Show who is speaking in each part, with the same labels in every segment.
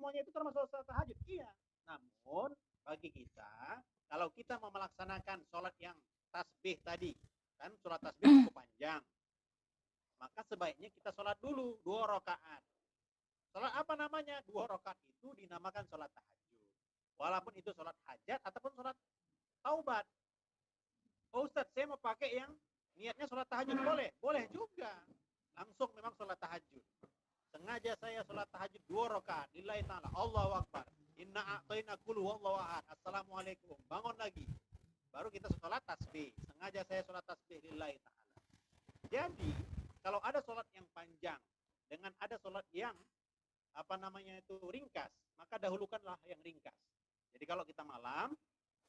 Speaker 1: semuanya itu termasuk sholat tahajud. Iya. Namun bagi kita, kalau kita mau melaksanakan sholat yang tasbih tadi, kan sholat tasbih cukup panjang, maka sebaiknya kita sholat dulu 2 rakaat. Sholat apa namanya? 2 rakaat itu dinamakan sholat tahajud. Walaupun itu sholat hajat ataupun sholat taubat. Oh Ustadz, saya mau pakai yang niatnya sholat tahajud. Boleh? Boleh juga. Langsung memang sholat tahajud. Sengaja saya sholat tahajud 2 rakaat. Lillahi ta'ala. Allahu Akbar. Inna a'tayna kulu wallahu ahad. Assalamualaikum. Bangun lagi. Baru kita sholat tasbih. Sengaja saya sholat tasbih lillahi ta'ala. Jadi, kalau ada sholat yang panjang dengan ada sholat yang ringkas, maka dahulukanlah yang ringkas. Jadi kalau kita malam,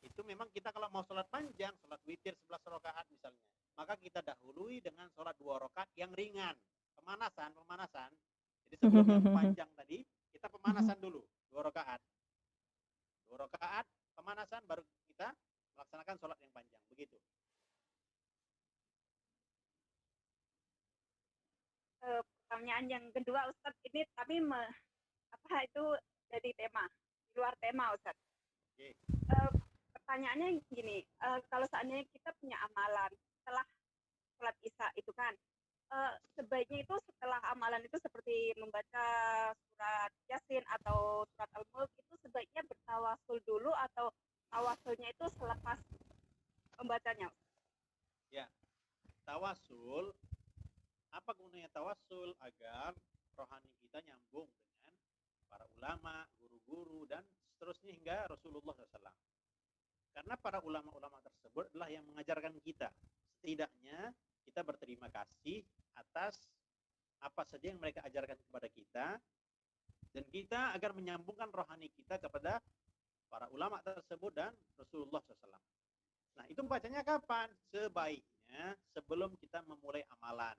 Speaker 1: itu memang kita kalau mau sholat panjang, sholat witir 11 rakaat misalnya, maka kita dahului dengan sholat 2 rakaat yang ringan. Pemanasan. Jadi sebelum yang panjang tadi, kita pemanasan dulu 2 rakaat. 2 rakaat pemanasan, baru kita melaksanakan sholat yang panjang. Begitu.
Speaker 2: Pertanyaan yang kedua Ustadz, ini tapi itu jadi tema, di luar tema Ustadz.
Speaker 1: Okay.
Speaker 2: Pertanyaannya gini, kalau seandainya kita punya amalan setelah sholat isya itu kan, sebaiknya itu setelah amalan itu seperti membaca surat Yasin atau surat Al-Mulk, itu sebaiknya bertawasul dulu atau tawasulnya itu selepas membacanya?
Speaker 1: Ya, tawasul, apa gunanya tawasul? Agar rohani kita nyambung dengan para ulama, guru-guru, dan seterusnya hingga Rasulullah SAW. Karena para ulama-ulama tersebut adalah yang mengajarkan kita. Setidaknya kita berterima kasih atas apa saja yang mereka ajarkan kepada kita, dan kita agar menyambungkan rohani kita kepada para ulama tersebut dan Rasulullah SAW. Nah, itu bacanya kapan? Sebaiknya sebelum kita memulai amalan.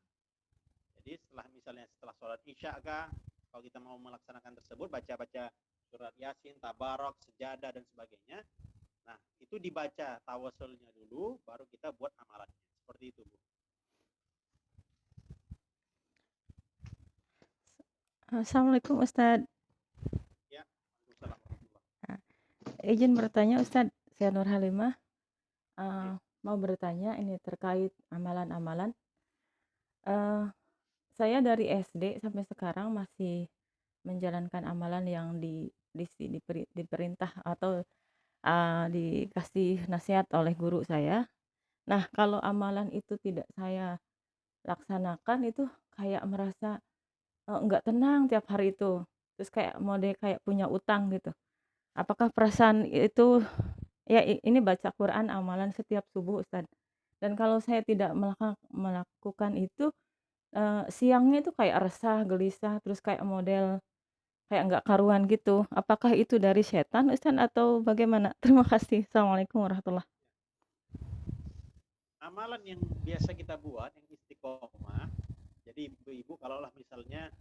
Speaker 1: Jadi setelah sholat isya kah, kalau kita mau melaksanakan tersebut, baca-baca surat Yasin, Tabarok, Sejadah, dan sebagainya. Nah, itu dibaca tawasulnya dulu, baru kita buat amalannya. Seperti itu, Bu.
Speaker 3: Assalamualaikum Ustadz.
Speaker 1: Ya, Waalaikumsalam.
Speaker 3: Izin bertanya Ustadz, saya Nur Halimah. Mau bertanya ini terkait amalan-amalan. Saya dari SD sampai sekarang masih menjalankan amalan yang diperintah atau dikasih nasihat oleh guru saya. Nah, kalau amalan itu tidak saya laksanakan, itu kayak merasa nggak tenang tiap hari itu. Terus kayak kayak punya utang gitu. Apakah perasaan itu, ya ini baca Quran amalan setiap subuh Ustaz. Dan kalau saya tidak melakukan itu, siangnya itu kayak resah, gelisah, terus kayak model kayak nggak karuan gitu. Apakah itu dari setan Ustaz atau bagaimana? Terima kasih. Assalamualaikum warahmatullahi wabarakatuh.
Speaker 1: Amalan yang biasa kita buat, yang istiqomah. Jadi ibu-ibu kalaulah misalnya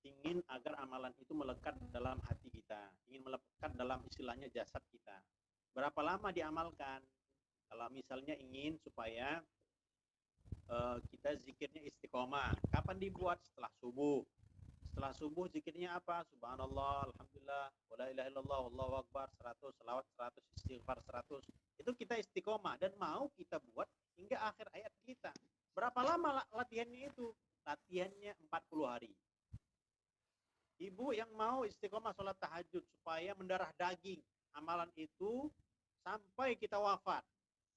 Speaker 1: ingin agar amalan itu melekat dalam hati kita, ingin melekat dalam istilahnya jasad kita, berapa lama diamalkan? Kalau misalnya ingin supaya kita zikirnya istiqomah, kapan dibuat? Setelah subuh. Setelah subuh zikirnya apa? Subhanallah, alhamdulillah, wala ilaha illallah, wallahu akbar 100, selawat 100, istighfar 100. Itu kita istiqomah dan mau kita buat hingga akhir hayat kita. Berapa lama latihannya itu? Latihannya 40 hari. Ibu yang mau istiqomah sholat tahajud supaya mendarah daging amalan itu sampai kita wafat,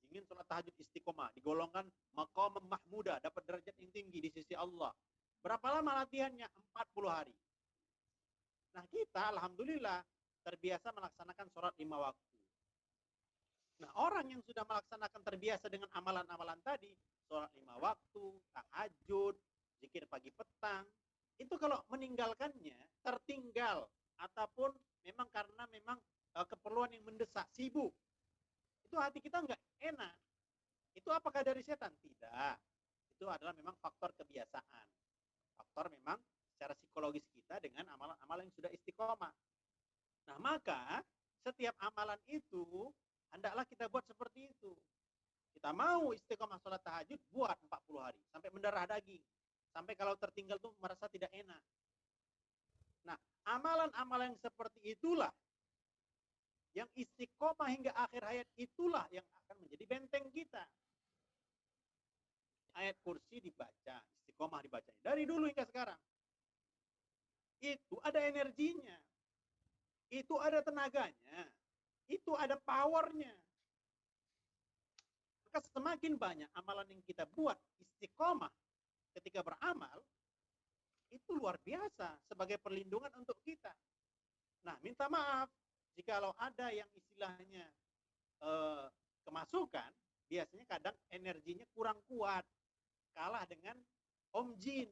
Speaker 1: ingin sholat tahajud istiqomah, digolongkan maqam mahmudah, dapat derajat yang tinggi di sisi Allah. Berapa lama latihannya? 40 hari. Nah, kita alhamdulillah terbiasa melaksanakan sholat 5 waktu. Nah, orang yang sudah melaksanakan terbiasa dengan amalan-amalan tadi, sholat 5 waktu, tahajud, zikir pagi petang, itu kalau meninggalkannya tertinggal ataupun memang karena memang keperluan yang mendesak, sibuk, itu hati kita nggak enak. Itu apakah dari setan? Tidak. Itu adalah memang faktor kebiasaan. Faktor memang secara psikologis kita dengan amalan-amalan yang sudah istiqomah. Nah, maka setiap amalan itu hendaklah kita buat seperti itu. Kita mau istiqomah sholat tahajud, buat 40 hari sampai mendarah daging. Sampai kalau tertinggal tuh merasa tidak enak. Nah, amalan-amalan yang seperti itulah yang istiqomah hingga akhir hayat, itulah yang akan menjadi benteng kita. Ayat kursi dibaca, istiqomah dibaca dari dulu hingga sekarang. Itu ada energinya, itu ada tenaganya, itu ada powernya. Maka semakin banyak amalan yang kita buat istiqomah ketika beramal, itu luar biasa sebagai perlindungan untuk kita. Nah, minta maaf jikalau ada yang istilahnya kemasukan, biasanya kadang energinya kurang kuat, kalah dengan Om Jin.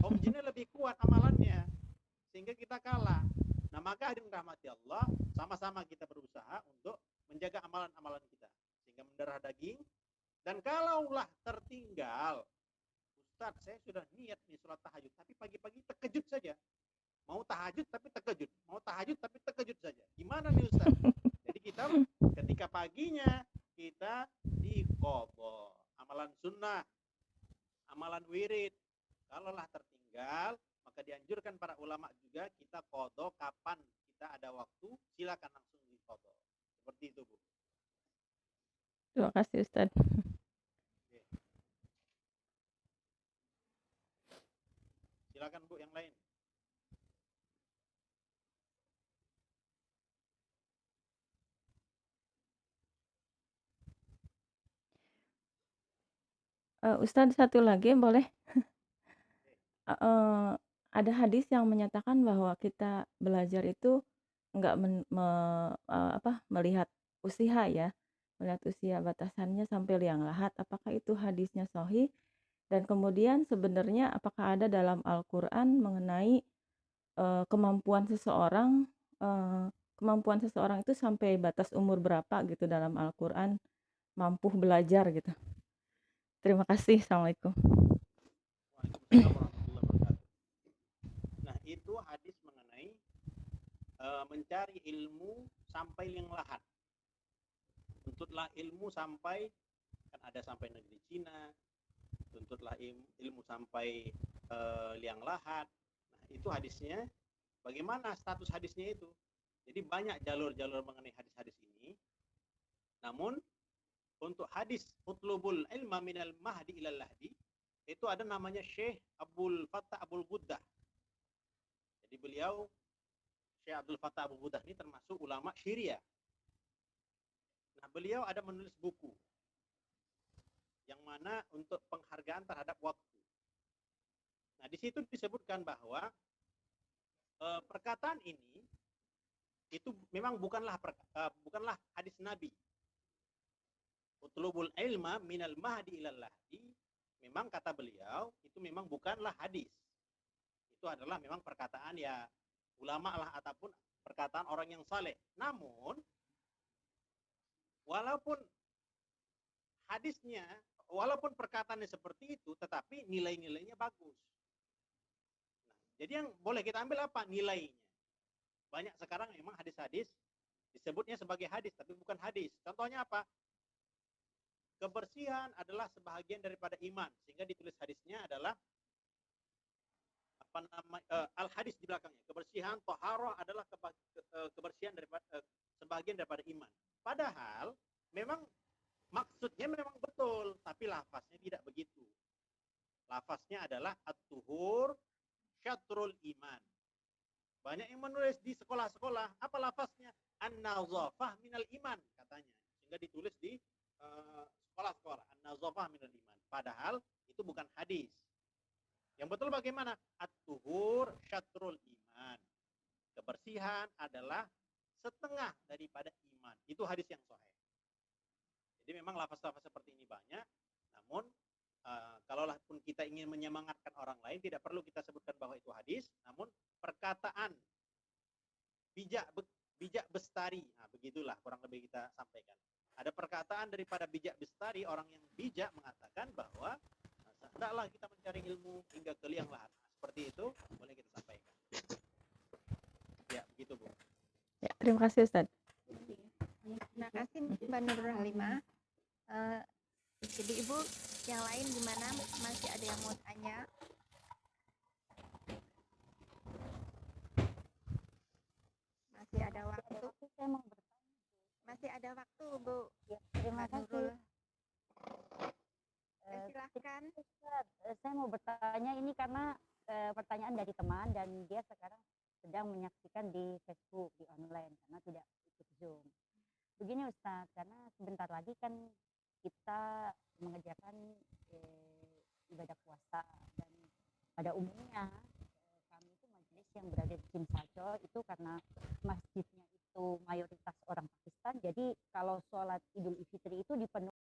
Speaker 1: Om Jinnya lebih kuat amalannya, sehingga kita kalah. Nah, maka hadirin rahmati Allah, sama-sama kita berusaha untuk menjaga amalan-amalan kita, sehingga mendarah daging. Dan kalaulah tertinggal, Ustaz, saya sudah niat nih sholat tahajud, tapi pagi-pagi terkejut saja. Mau tahajud tapi terkejut, mau tahajud tapi terkejut saja. Gimana nih Ustaz? Jadi kita ketika paginya kita diqadha. Amalan sunnah, amalan wirid, kalaulah tertinggal, maka dianjurkan para ulama juga kita qadha kapan kita ada waktu, silakan langsung diqadha. Seperti itu, Bu.
Speaker 3: Terima kasih Ustaz.
Speaker 1: Silakan Bu, yang lain.
Speaker 3: Ustaz, satu lagi boleh? Ada hadis yang menyatakan bahwa kita belajar itu nggak melihat usia ya, melihat usia batasannya sampai liang lahat. Apakah itu hadisnya sahih? Dan kemudian sebenarnya apakah ada dalam Al-Quran mengenai kemampuan seseorang itu sampai batas umur berapa gitu dalam Al-Quran mampu belajar gitu. Terima kasih. Assalamualaikum.
Speaker 1: Waalaikumsalam warahmatullahi wabarakatuh. Nah, itu hadis mengenai mencari ilmu sampai liang lahat. Tuntutlah ilmu sampai, kan ada sampai negeri Cina, tuntutlah ilmu sampai liang lahat. Nah, itu hadisnya. Bagaimana status hadisnya itu? Jadi banyak jalur-jalur mengenai hadis-hadis ini. Namun untuk hadis utlubul ilma minal mahdi ilal lahdi, itu ada namanya Syekh Abdul Fattah Abul Ghuddah. Jadi beliau Syekh Abdul Fattah Abul Ghuddah ini termasuk ulama Syria. Nah, beliau ada menulis buku yang mana untuk penghargaan terhadap waktu. Nah, di situ disebutkan bahwa perkataan ini itu memang bukanlah hadis Nabi. Utlubul ilma minal mahdi ilal lahdi, memang kata beliau itu memang bukanlah hadis. Itu adalah memang perkataan ya ulama lah ataupun perkataan orang yang saleh. Namun walaupun hadisnya, walaupun perkataannya seperti itu, tetapi nilai-nilainya bagus. Nah, jadi yang boleh kita ambil apa? Nilainya. Banyak sekarang memang hadis-hadis disebutnya sebagai hadis, tapi bukan hadis. Contohnya apa? Kebersihan adalah sebahagian daripada iman, sehingga ditulis hadisnya adalah al-hadis di belakangnya. Kebersihan, taharah adalah kebersihan daripada sebahagian daripada iman. Padahal memang maksudnya memang betul, tapi lafaznya tidak begitu. Lafaznya adalah at-tuhur syatrul iman. Banyak yang menulis di sekolah-sekolah, apa lafaznya? An-nazafah minal iman katanya. Sehingga ditulis di sekolah-sekolah, an-nazafah minal iman. Padahal itu bukan hadis. Yang betul bagaimana? At-tuhur syatrul iman. Kebersihan adalah setengah daripada iman. Itu hadis yang sahih. Jadi memang lafaz-lafaz seperti ini banyak. Namun kalaulah pun kita ingin menyemangatkan orang lain, tidak perlu kita sebutkan bahwa itu hadis. Namun perkataan bijak bestari, nah begitulah kurang lebih kita sampaikan. Ada perkataan daripada bijak bestari, orang yang bijak mengatakan bahwa hendaklah kita mencari ilmu hingga ke liang lahat. Seperti itu boleh kita sampaikan. Ya, begitu Bu.
Speaker 3: Ya, terima kasih Ustaz.
Speaker 4: Terima kasih Mbak Nurul Halimah. Jadi Ibu, yang lain gimana? Masih ada yang mau tanya? Masih ada waktu.
Speaker 5: Saya mau bertanya.
Speaker 4: Masih ada waktu, Bu.
Speaker 5: Ya, terima
Speaker 4: Mbak
Speaker 5: kasih.
Speaker 4: Nurul. Silahkan.
Speaker 5: Ustaz, saya mau bertanya ini karena pertanyaan dari teman dan dia sekarang sedang menyaksikan di Facebook di online karena tidak ikut Zoom. Begini Ustaz, karena sebentar lagi kan kita mengerjakan ibadah puasa dan pada umumnya kami itu majelis yang berada di Cinsacol itu karena masjidnya itu mayoritas orang Pakistan, jadi kalau sholat Idul Fitri itu dipenuhi